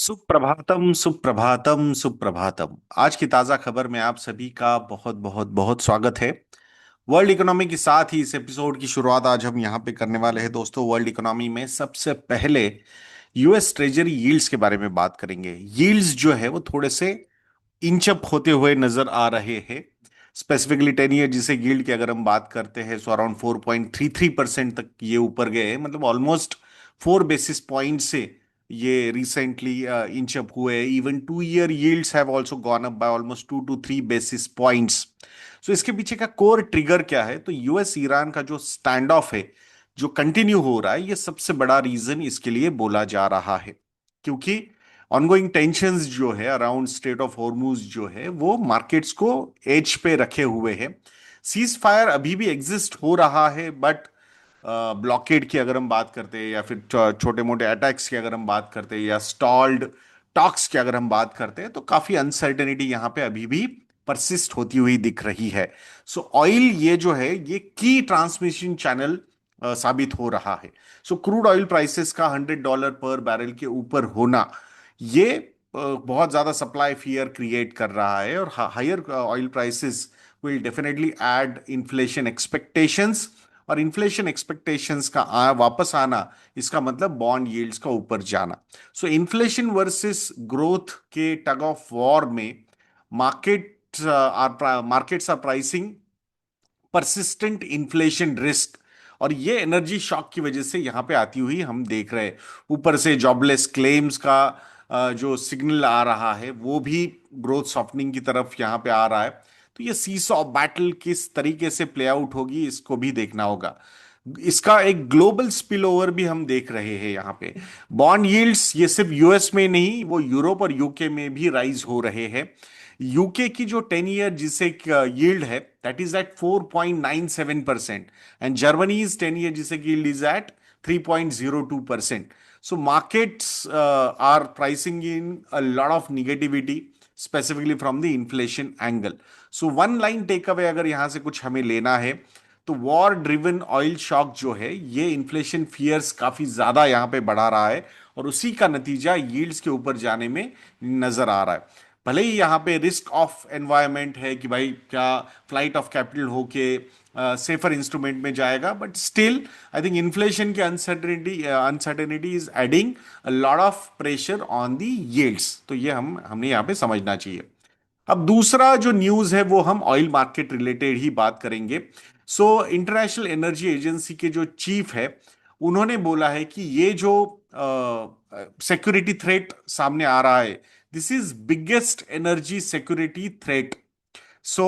सुप्रभातम सुप्रभातम सुप्रभातम। आज की ताजा खबर में आप सभी का बहुत बहुत बहुत स्वागत है। वर्ल्ड इकोनॉमी के साथ ही इस एपिसोड की शुरुआत आज हम यहाँ पे करने वाले हैं दोस्तों। वर्ल्ड इकोनॉमी में सबसे पहले यूएस ट्रेजरी यील्ड्स के बारे में बात करेंगे। यील्ड्स जो है वो थोड़े से इंचअप होते हुए नजर आ रहे हैं। स्पेसिफिकली 10 ईयर जिसे यील्ड की अगर हम बात करते हैं सो अराउंड 4.33% तक ये ऊपर गए हैं, मतलब ऑलमोस्ट 4 बेसिस पॉइंट से ये रिसेंटली इंचअप हुए। Even 2 year yields have also gone up by almost 2 to 3 basis points. So इसके पीछे का कोर ट्रिगर क्या है? तो यूएस ईरान का जो स्टैंड ऑफ है, जो कंटिन्यू हो रहा है, ये सबसे बड़ा रीजन इसके लिए बोला जा रहा है। क्योंकि ऑनगोइंग टेंशंस जो है अराउंड स्ट्रेट ऑफ हॉर्मुज जो है वो मार्केट्स को एज पे रखे हुए है। सीज फायर अभी भी एग्जिस्ट हो रहा है, बट ब्लॉकेड की अगर हम बात करते हैं या फिर छोटे मोटे अटैक्स की अगर हम बात करते हैं या स्टॉल्ड टॉक्स की अगर हम बात करते हैं, तो काफी अनसर्टेनिटी यहाँ पे अभी भी परसिस्ट होती हुई दिख रही है। सो ऑयल ये जो है ये की ट्रांसमिशन चैनल साबित हो रहा है। सो क्रूड ऑयल प्राइसेस का $100 पर बैरल के ऊपर होना, ये बहुत ज्यादा सप्लाई फियर क्रिएट कर रहा है। और higher oil prices will definitely add inflation expectations. और इन्फ्लेशन एक्सपेक्टेशंस का वापस आना, इसका मतलब बॉन्ड यील्ड्स का ऊपर जाना। सो इन्फ्लेशन वर्सेस ग्रोथ के टग ऑफ वॉर में markets are pricing persistent inflation risk. और ये एनर्जी शॉक की वजह से यहां पे आती हुई हम देख रहे हैं। ऊपर से जॉबलेस क्लेम्स का जो सिग्नल आ रहा है वो भी ग्रोथ सॉफ्टनिंग की तरफ यहां पे आ रहा है। तो ये सीसॉ बैटल किस तरीके से प्ले आउट होगी इसको भी देखना होगा। इसका एक ग्लोबल स्पिल ओवर भी हम देख रहे हैं यहाँ पे। बॉन्ड यील्ड्स ये सिर्फ यूएस में नहीं, वो यूरोप और यूके में भी राइज हो रहे हैं। यूके की जो 10 ईयर जिसे यील्ड है that is at 4.97%। And Germany's 10 year जिसे yield is at 3.02%। So markets are pricing in a lot of negativity, specifically from the inflation angle. So one line take away अगर यहां से कुछ हमें लेना है, तो वॉर ड्रिवन ऑयल शॉक जो है ये इन्फ्लेशन फियर्स काफी ज्यादा यहां पे बढ़ा रहा है। और उसी का नतीजा यील्ड्स के ऊपर जाने में नजर आ रहा है। भले ही यहाँ पे रिस्क ऑफ एनवायरमेंट है कि भाई क्या फ्लाइट ऑफ कैपिटल होके सेफर इंस्ट्रूमेंट में जाएगा, but still I think inflation की uncertainty is adding a lot of pressure on the yields. तो ये हमने यहाँ पे समझना चाहिए। अब दूसरा जो न्यूज है वो हम ऑयल मार्केट रिलेटेड ही बात करेंगे। सो इंटरनेशनल एनर्जी एजेंसी के जो चीफ है उन्होंने बोला है कि ये जो सिक्योरिटी थ्रेट सामने आ रहा है, this is biggest energy security threat. So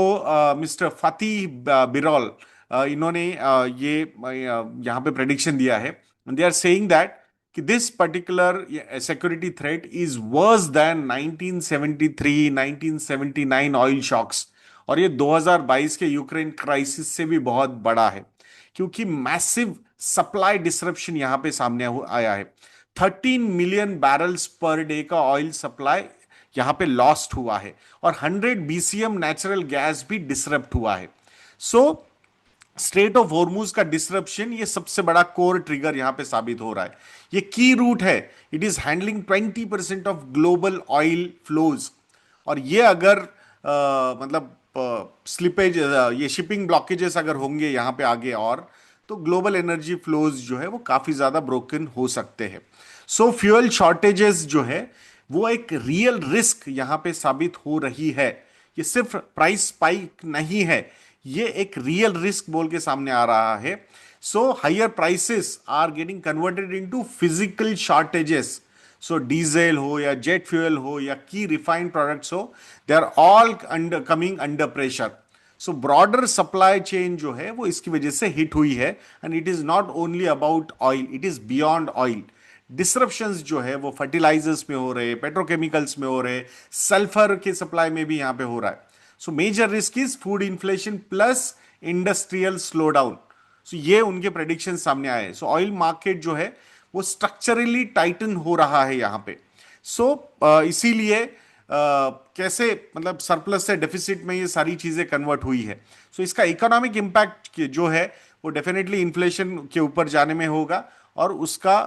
mister Fatih Birol इन्होंने ये यहाँ पे प्रेडिक्शन दिया है। दे आर सेइंग दैट कि this particular security threat is worse than 1973 1979 oil shocks. और ये 2022 के यूक्रेन क्राइसिस से भी बहुत बड़ा है, क्योंकि मैसिव सप्लाई डिसरप्शन यहां पे सामने आया है। 13 मिलियन बैरल्स पर डे का ऑयल सप्लाई यहां पे लॉस्ट हुआ है। और 100 BCM नेचुरल गैस भी डिसरप्ट हुआ है। सो स्ट्रेट ऑफ हॉर्मुज का डिसरप्शन ये सबसे बड़ा कोर ट्रिगर यहां पे साबित हो रहा है। ये की रूट है। It is handling 20% of global oil flows. और ये अगर मतलब स्लिपेज, ये शिपिंग ब्लॉकेजेस अगर होंगे यहां पे आगे, और तो ग्लोबल एनर्जी फ्लोज जो है वो काफी ज्यादा ब्रोकन हो सकते हैं। सो फ्यूल शॉर्टेजेस जो है वो एक रियल रिस्क यहां पे साबित हो रही है। ये सिर्फ प्राइस स्पाइक नहीं है, ये एक रियल रिस्क बोल के सामने आ रहा है। So higher prices are getting converted into physical shortages. So diesel हो या जेट फ्यूल हो या की रिफाइंड प्रोडक्ट्स हो, they are all under coming under pressure. So broader supply chain जो है वो इसकी वजह से हिट हुई है। And it is not only about oil, it is beyond oil. Disruptions जो है वो फर्टिलाइजर्स में हो रहे, पेट्रोकेमिकल्स में हो रहे, सल्फर के सप्लाई में भी यहां पे हो रहा है। So major risk is food inflation plus industrial slow down. So ये उनके प्रेडिक्शन सामने आए। सो ऑयल मार्केट जो है वो स्ट्रक्चरली टाइटन हो रहा है यहां पे। सो इसीलिए कैसे मतलब सरप्लस से डेफिसिट में ये सारी चीजें कन्वर्ट हुई है। सो इसका इकोनॉमिक इंपैक्ट जो है वो डेफिनेटली इन्फ्लेशन के ऊपर जाने में होगा। और उसका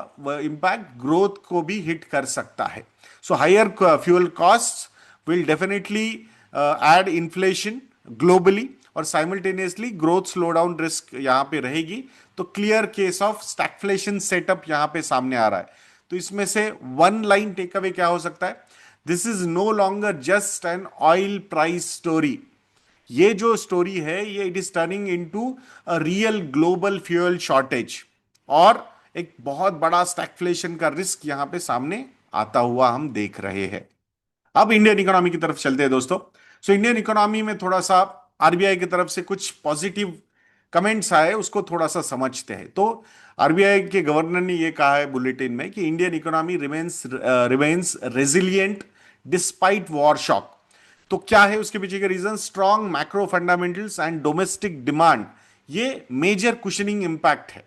इम्पैक्ट ग्रोथ को भी हिट कर सकता है. So higher fuel cost will definitely add inflation globally, और simultaneously growth slow down risk यहां पे रहेगी. तो clear case of stagflation setup यहां पे सामने आ रहा है. तो इसमें से वन लाइन टेक अवे क्या हो सकता है? This is no longer just an oil price story. ये जो स्टोरी है ये it is turning into a real global fuel shortage, और एक बहुत बड़ा स्टैगफ्लेशन का रिस्क यहां पे सामने आता हुआ हम देख रहे हैं. अब इंडियन इकोनॉमी की तरफ चलते हैं दोस्तों. सो इंडियन इकोनॉमी में थोड़ा सा आरबीआई की तरफ से कुछ पॉजिटिव कमेंट्स आए, उसको थोड़ा सा समझते हैं. तो आरबीआई के गवर्नर ने यह कहा है बुलेटिन में कि Indian economy remains resilient despite war shock. तो क्या है उसके पीछे के reason? Strong macro fundamentals and domestic demand, ये मेजर कुशनिंग इंपैक्ट है.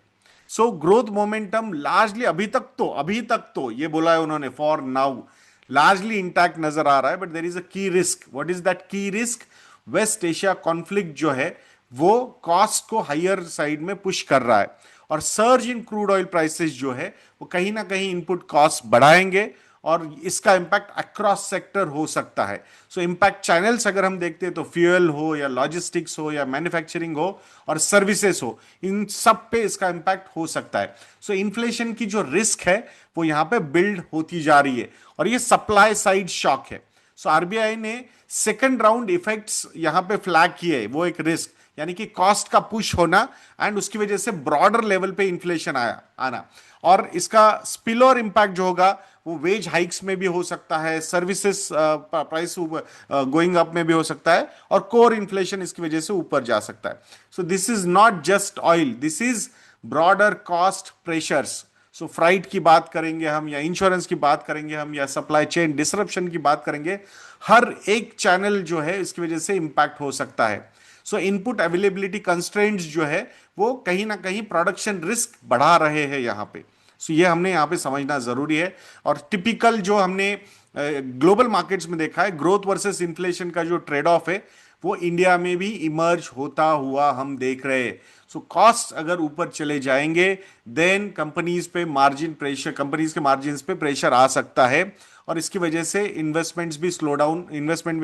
सो ग्रोथ मोमेंटम लार्जली अभी तक तो ये बोला है उन्होंने, फॉर नाउ लार्जली इंटैक्ट नजर आ रहा है. बट देर इज अ की रिस्क. व्हाट इज दैट की रिस्क? वेस्ट एशिया कॉन्फ्लिक्ट जो है वो कॉस्ट को हायर साइड में पुश कर रहा है, और सर्ज इन क्रूड ऑयल प्राइसेस जो है वो कहीं ना कहीं इनपुट कॉस्ट बढ़ाएंगे, और इसका इंपैक्ट अक्रॉस सेक्टर हो सकता है. सो इंपैक्ट चैनल्स अगर हम देखते हैं तो फ्यूल हो या लॉजिस्टिक्स हो या मैन्युफैक्चरिंग हो और सर्विसेज हो, इन सब पे इसका इंपैक्ट हो सकता है. सो इन्फ्लेशन की जो रिस्क है वो यहां पे बिल्ड होती जा रही है, और ये सप्लाई साइड शॉक है. सो आरबीआई ने सेकंड राउंड इफेक्ट्स यहां पे फ्लैग किए. वो एक रिस्क यानी कि कॉस्ट का पुश होना, एंड उसकी वजह से ब्रॉडर लेवल पे इन्फ्लेशन आना, और इसका स्पिलओवर इंपैक्ट जो होगा वो वेज हाइक्स में भी हो सकता है, सर्विसेज प्राइस गोइंग अप में भी हो सकता है, और कोर इन्फ्लेशन इसकी वजह से ऊपर जा सकता है. So this is not just oil, this is broader cost pressures. So freight की बात करेंगे हम, या इंश्योरेंस की बात करेंगे हम, या सप्लाई चेन डिसरप्शन की बात करेंगे, हर एक चैनल जो है इसकी वजह से इंपैक्ट हो सकता है. सो इनपुट अवेलेबिलिटी कंस्ट्रेंट्स जो है वो कहीं ना कहीं प्रोडक्शन रिस्क बढ़ा रहे हैं यहां पे. सो ये हमने यहां पे समझना जरूरी है. और टिपिकल जो हमने ग्लोबल मार्केट्स में देखा है, ग्रोथ वर्सेस इन्फ्लेशन का जो ट्रेड ऑफ है वो इंडिया में भी इमर्ज होता हुआ हम देख रहे हैं. सो कॉस्ट अगर ऊपर चले जाएंगे देन कंपनीज पे मार्जिन प्रेशर, कंपनीज के मार्जिन पे प्रेशर आ सकता है, और इसकी वजह से इन्वेस्टमेंट में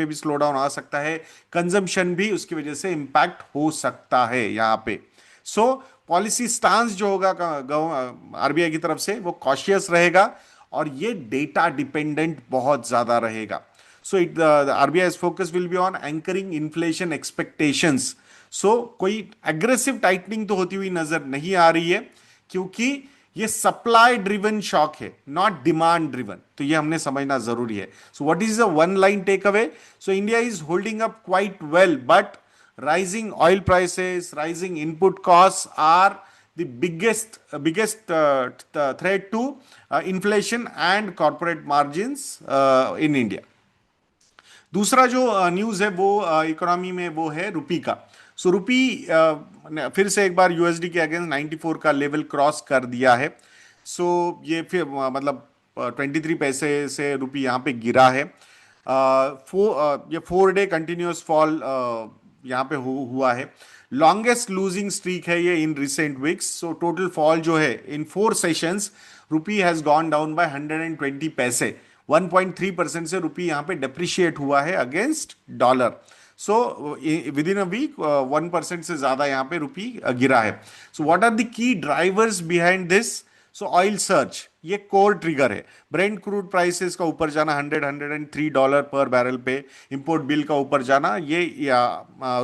भी स्लो डाउन आ सकता है, कंजम्पशन भी उसकी वजह से इंपैक्ट हो सकता है यहां पे. सो पॉलिसी स्टांस जो होगा आरबीआई की तरफ से वो कॉशियस रहेगा, और ये डेटा डिपेंडेंट बहुत ज्यादा रहेगा. So it RBI focus will be on anchoring inflation expectations. So कोई एग्रेसिव टाइटनिंग तो होती हुई नजर नहीं आ रही है, क्योंकि ये सप्लाई ड्रिवन शॉक है, नॉट डिमांड ड्रिवन. तो ये हमने समझना जरूरी है. So what is the one line take away? So India is holding up quite well, but rising oil prices, rising input costs are the biggest threat to inflation and corporate margins in India. दूसरा जो news है वो economy में वो है रुपी का. सो रुपी ने फिर से एक बार यूएसडी के अगेंस्ट 94 का लेवल क्रॉस कर दिया है. सो ये फिर मतलब 23 पैसे से रुपी यहाँ पे गिरा है. ये 4 डे कंटिन्यूस फॉल यहां पे हुआ है. लॉन्गेस्ट लूजिंग स्ट्रीक है ये in recent weeks. So total fall जो है इन 4 sessions, rupee has gone down by 120 पैसे. 1.3% से रुपी यहां पे डेप्रिशिएट हुआ है against dollar. So within a week 1% से ज्यादा यहां पे रुपी गिरा है. So what are the key drivers behind this? So oil surge ये कोर ट्रिगर है. ब्रेंट क्रूड प्राइसेस का ऊपर जाना, $103 पर बैरल पे, इंपोर्ट बिल का ऊपर जाना, ये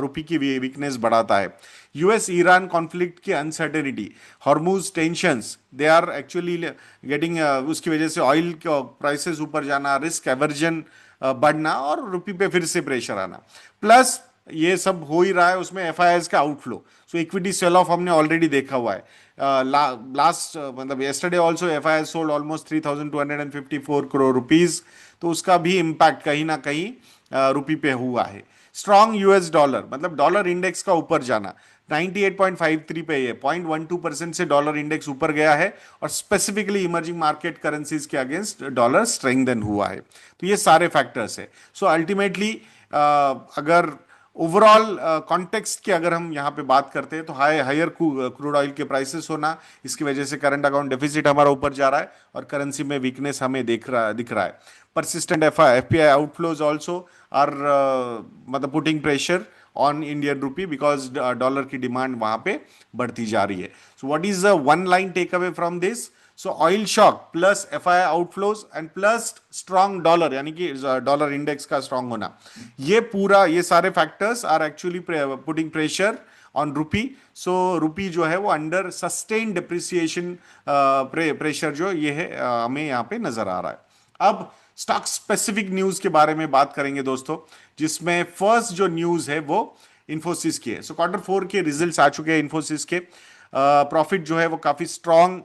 रुपी की वीकनेस बढ़ाता है. यूएस ईरान कॉन्फ्लिक्ट की uncertainty, Hormuz tensions, they are actually getting, उसकी वजह से ऑयल के प्राइसेस ऊपर जाना, रिस्क एवर्जन बढ़ना, और रुपी पे फिर से प्रेशर आना. प्लस ये सब हो ही रहा है उसमें एफआईआईज का outflow. So equity sell off हमने ऑलरेडी देखा हुआ है. लास्ट मतलब yesterday also FII sold almost 3,254 crore rupees. तो उसका भी इम्पैक्ट कहीं ना कहीं रुपी पे हुआ है. स्ट्रॉन्ग यूएस डॉलर, मतलब डॉलर इंडेक्स का ऊपर जाना 98.53 पे है, 0.12% से डॉलर इंडेक्स ऊपर गया है, और स्पेसिफिकली इमर्जिंग मार्केट करेंसीज के अगेंस्ट डॉलर स्ट्रेंथन हुआ है. तो ये सारे फैक्टर्स है. सो अल्टीमेटली अगर ओवरऑल कॉन्टेक्स्ट की अगर हम यहाँ पे बात करते हैं तो हायर क्रूड ऑयल के प्राइसेस होना, इसकी वजह से करंट अकाउंट डेफिसिट हमारा ऊपर जा रहा है और करेंसी में वीकनेस हमें दिख रहा है। Persistent FPI outflows also are मतलब putting pressure on Indian rupee because dollar की डिमांड वहां पे बढ़ती जा रही है। So what is the one line take away from this? So oil shock plus FI outflows and plus strong dollar, यानी कि डॉलर इंडेक्स का स्ट्रॉन्ग होना, ये सारे factors are actually putting pressure on rupee. So rupee जो है वो under sustain depreciation pressure जो ये है हमें यहाँ पे नजर आ रहा है। अब स्टॉक स्पेसिफिक न्यूज के बारे में बात करेंगे दोस्तों, जिसमें फर्स्ट जो न्यूज है वो इन्फोसिस की है। सो क्वार्टर फोर के रिजल्ट्स आ चुके हैं इन्फोसिस के। प्रॉफिट जो है वो काफी स्ट्रांग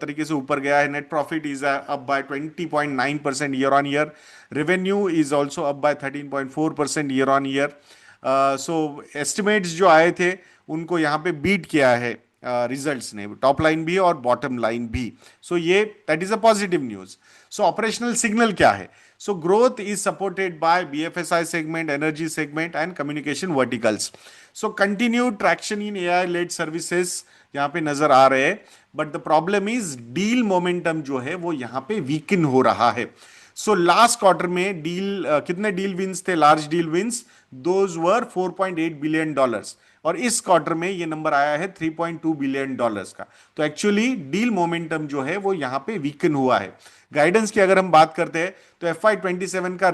तरीके से ऊपर गया है। Net profit is up bye 20.9% year on year. Revenue is also up by 13.4% year on year. So estimates जो आए थे उनको यहाँ पे बीट किया है रिजल्ट्स ने, टॉप लाइन भी और बॉटम लाइन भी। सो ये that is a positive news. So operational signal क्या है? So growth is supported by BFSI segment, energy segment and communication verticals. So continued traction in AI led services यहां पे नजर आ रहे हैं, but the problem is deal momentum जो है वो यहां पे वीकन हो रहा है। सो लास्ट क्वार्टर में कितने डील विंस थे? Large deal wins those were $4.8 billion, और इस क्वार्टर में ये नंबर आया है $3.2 बिलियन का। तो एक्चुअली डील मोमेंटम जो है वो यहां पे वीकन हुआ है। गाइडेंस की अगर हम बात करते हैं तो FY 27 का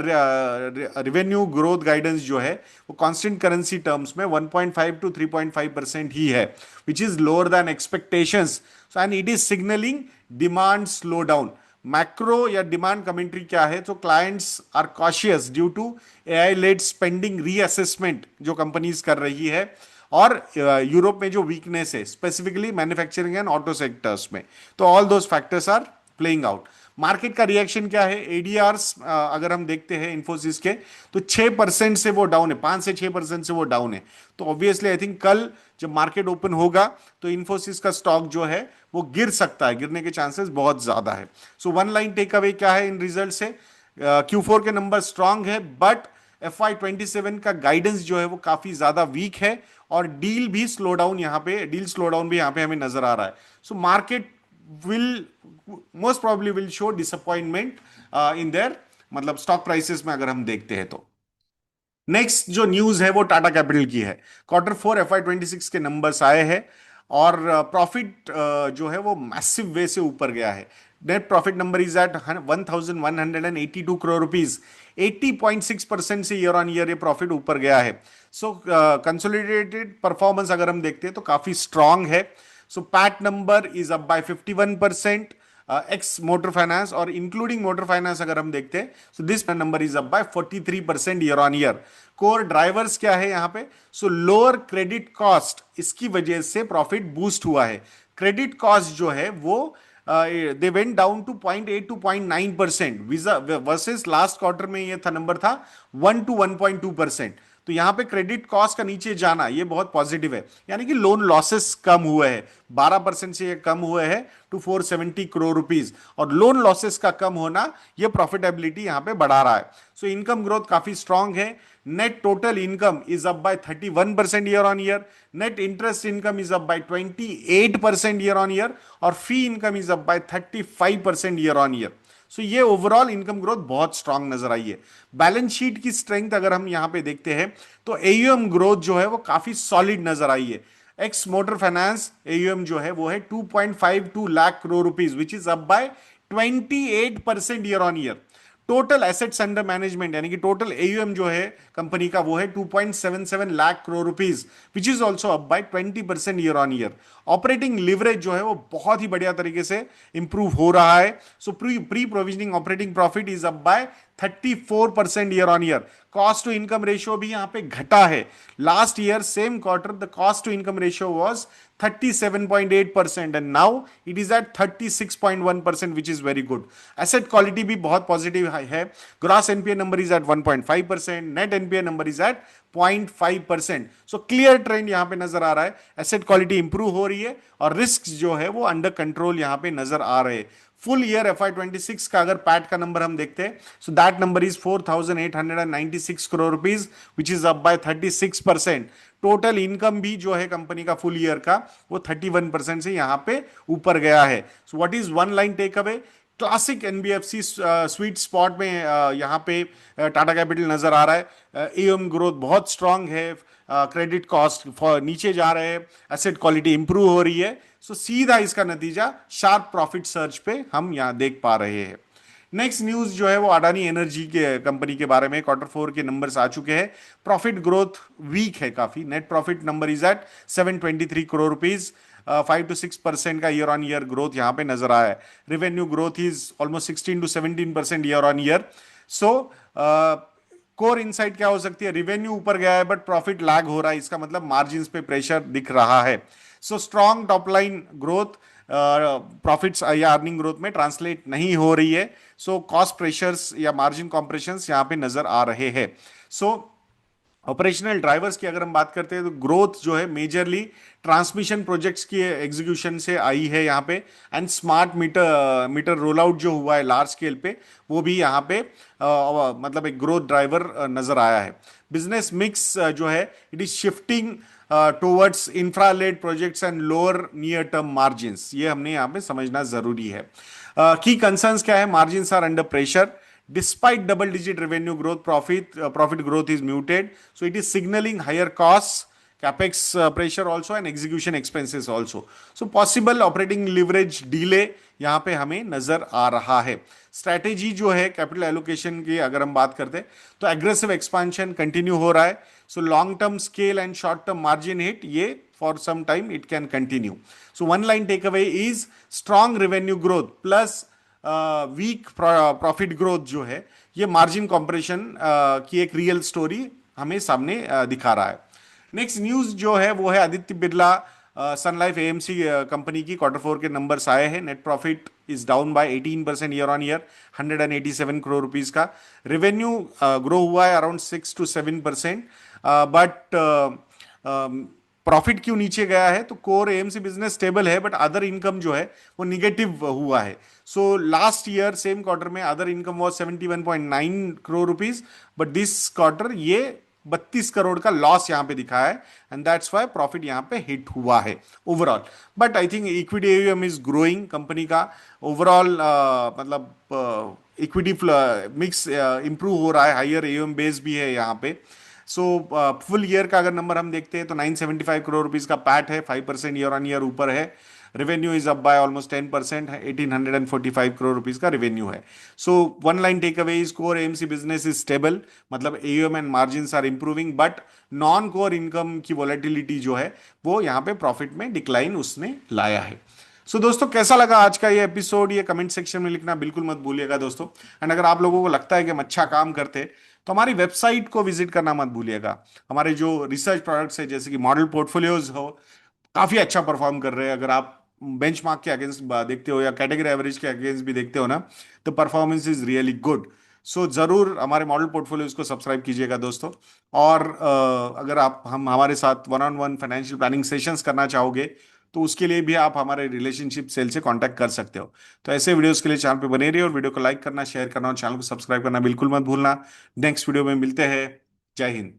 रेवेन्यू ग्रोथ गाइडेंस जो है वो कांस्टेंट करेंसी टर्म्स में 1.5 to 3.5% ही है, which is lower than expectations, and it is signalling demand slow down. Macro या डिमांड कमेंट्री क्या है? तो clients are cautious due to AI led spending reassessment जो कंपनीज कर रही है, और यूरोप में जो वीकनेस है specifically manufacturing and auto sectors में। तो all those factors are playing out. Market का रिएक्शन क्या है? एडीआर्स अगर हम देखते हैं इन्फोसिस के तो 6% से वो डाउन है, 5 से 6% से वो डाउन है। तो ऑब्वियसली आई थिंक कल जब मार्केट ओपन होगा तो इन्फोसिस का स्टॉक जो है वो गिर सकता है, गिरने के चांसेस बहुत ज्यादा है। So one line take away क्या है इन रिजल्ट से? Q4 के नंबर स्ट्रांग है, बट FY 27 का गाइडेंस जो है वो काफी ज्यादा वीक है, और डील स्लो डाउन भी यहां पे हमें नजर आ रहा है। So market will most probably will show disappointment in their मतलब स्टॉक प्राइसेस में अगर हम देखते हैं तो। नेक्स्ट जो न्यूज है वो टाटा कैपिटल की है। क्वार्टर फोर FY 26 के नंबर्स आए हैं, और प्रॉफिट जो है वो मैसिव वे से ऊपर गया है। Net profit number is at 1182 crore rupees, 80.6% से ईयर ऑन ईयर ये प्रॉफिट ऊपर गया है। सो कंसोलिडेटेड परफॉर्मेंस अगर हम देखते हैं तो काफी स्ट्रांग है। So PAT number is up by 51%, ex motor finance और इंक्लूडिंग मोटर फाइनेंस अगर हम देखते हैं so this number is up by 43% year on year. Core drivers क्या है यहां पे? सो लोअर क्रेडिट कॉस्ट, इसकी वजह से प्रॉफिट बूस्ट हुआ है। क्रेडिट कॉस्ट जो है वो they went down to 0.8 to 0.9% versus last quarter में ये था नंबर था 1 to 1.2%। तो यहां पे क्रेडिट कॉस्ट का नीचे जाना ये बहुत पॉजिटिव है, यानी कि लोन लॉसेस कम हुए हैं, 12% से ये कम हुए हैं टू 470 करोड़ रुपीज, और लोन लॉसेस का कम होना ये प्रॉफिटेबिलिटी यहां पे बढ़ा रहा है। सो इनकम ग्रोथ काफी स्ट्रांग है। Net total income is up by 31% year on year. Net interest income is up by 28% year on year, और fee income is up by 35% year on year. So ये overall income growth बहुत strong नजर आई है। Balance sheet की strength अगर हम यहां पे देखते हैं तो एयूएम ग्रोथ जो है वो काफी सॉलिड नजर आई है। एक्स मोटर फाइनेंस एयूएम जो है वो है 2.52 lakh crore rupees, which is up by 28% year on year. Total assets under management यानी कि टोटल एयूएम जो है कंपनी का वो है 2.77 lakh crore rupees, which is also up by 20% year on year. Operating leverage जो है वो बहुत ही बढ़िया तरीके से इंप्रूव हो रहा है। So pre provisioning operating profit is up by 34% year on year. Cost to income ratio भी यहां पे घटा है। Last year same quarter the cost to income ratio was 37.8% and now it is at 36.1%, which is very good. Asset quality भी बहुत positive है। Gross NPA number is at 1.5%, net NPA number is at 0.5%। So clear trend यहां पे नजर आ रहा है, asset quality improve हो रही है और रिस्क जो है वो अंडर कंट्रोल यहां पे नजर आ रहे हैं। फुल ईयर FY 26 का अगर पैट का नंबर हम देखते हैं, so that number is 4,896 crore rupees, which is up bye 36%। Total income भी जो है कंपनी का फुल ईयर का, वो 31% से यहां पे ऊपर गया है। So what is one line take away? Classic NBFC sweet spot में यहाँ पे टाटा कैपिटल नजर आ रहा है। एम ग्रोथ बहुत स्ट्रांग है, क्रेडिट कॉस्ट नीचे जा रहे हैं, एसेट क्वालिटी इंप्रूव हो रही है। सो सीधा इसका नतीजा शार्प प्रॉफिट सर्च पे हम यहां देख पा रहे हैं। नेक्स्ट न्यूज जो है वो अडानी एनर्जी के कंपनी के बारे में, Q4 के नंबर्स आ चुके हैं। प्रॉफिट ग्रोथ वीक है काफी, net profit number is at 723 crore rupees, 5 to 6% का ईयर ऑन ईयर ग्रोथ यहां पे नजर आया है। Revenue growth is almost 16 to 17% year on year. So core insight क्या हो सकती है? रिवेन्यू ऊपर गया है बट प्रॉफिट लैग हो रहा है, इसका मतलब मार्जिन पे प्रेशर दिख रहा है। So strong top line growth profits या अर्निंग ग्रोथ में ट्रांसलेट नहीं हो रही है। सो कॉस्ट प्रेशर्स या मार्जिन कॉम्प्रेशंस यहां पे नजर आ रहे हैं। सो ऑपरेशनल ड्राइवर्स की अगर हम बात करते हैं तो ग्रोथ जो है मेजरली ट्रांसमिशन प्रोजेक्ट्स की एग्जीक्यूशन से आई है यहाँ पे, and smart meter meter roll out जो हुआ है लार्ज स्केल पे, वो भी यहाँ पे मतलब एक ग्रोथ ड्राइवर नजर आया है। बिजनेस मिक्स जो है it is shifting towards infra led projects and lower near term margins, ये हमने यहाँ पे समझना जरूरी है। की कंसर्न्स क्या है? Margins are under pressure despite double digit revenue growth. Profit growth is muted, so it is signaling higher costs, capex pressure also, and execution expenses also. So possible operating leverage delay यहां पे हमें नजर आ रहा है। Strategy जो है capital allocation की अगर हम बात करते हैं तो एग्रेसिव एक्सपांशन कंटिन्यू हो रहा है। So long term scale and short term margin hit, ये for some time it can continue. So one line take away is strong revenue growth plus weak profit growth जो है, ये margin compression की एक real story हमें सामने दिखा रहा है। नेक्स्ट न्यूज जो है वो है आदित्य बिरला सन लाइफ एएमसी कंपनी की Q4 के नंबर्स आए हैं। Net profit is down by 18% year on year, 187 crore rupees का। रेवेन्यू ग्रो हुआ है अराउंड 6 to 7%, बट प्रॉफिट क्यों नीचे गया है? तो कोर एएमसी बिजनेस स्टेबल है बट अदर इनकम जो है वो निगेटिव हुआ है। So last year same quarter में other income was 71.9 crore rupees, but this quarter ये 32 करोड़ का लॉस यहां पे दिखा है, एंड दैट्स व्हाई प्रॉफिट यहां पे हिट हुआ है overall. But I think equity AUM is growing company का ओवरऑल, मतलब इक्विटी मिक्स इंप्रूव हो रहा है, हायर एयूएम बेस भी है यहाँ पे। सो फुल ईयर का अगर नंबर हम देखते हैं तो 975 करोड़ रुपीस का पैट है, 5% ईयर ऑन ईयर ऊपर है। Revenue is up by almost 10%, 1845 crore rupees का रेवेन्यू है। So one line take away is core AMC business is stable, मतलब AUM and margins are improving, but non core income की volatility जो है वो यहाँ पे प्रॉफिट में डिक्लाइन उसने लाया है। सो दोस्तों कैसा लगा आज का ये एपिसोड? ये कमेंट सेक्शन में लिखना बिल्कुल मत भूलिएगा दोस्तों। एंड अगर आप लोगों को लगता है कि हम अच्छा काम करते तो हमारी वेबसाइट को विजिट करना मत भूलिएगा। हमारे जो रिसर्च प्रोडक्ट्स है जैसे कि मॉडल पोर्टफोलियोज हो, काफी अच्छा परफॉर्म कर रहे हैं। अगर आप बेंचमार्क के अगेंस्ट देखते हो या कैटेगरी एवरेज के अगेंस्ट भी देखते हो ना, तो परफॉर्मेंस इज रियली गुड। सो जरूर हमारे मॉडल पोर्टफोलियोज को सब्सक्राइब कीजिएगा दोस्तों। और अगर आप हम हमारे साथ one on one financial planning sessions करना चाहोगे तो उसके लिए भी आप हमारे रिलेशनशिप सेल से कांटेक्ट कर सकते हो। तो ऐसे वीडियोस के लिए चैनल पे बने रहिए, और वीडियो को लाइक करना, शेयर करना और चैनल को सब्सक्राइब करना बिल्कुल मत भूलना। नेक्स्ट वीडियो में मिलते हैं। जय हिंद।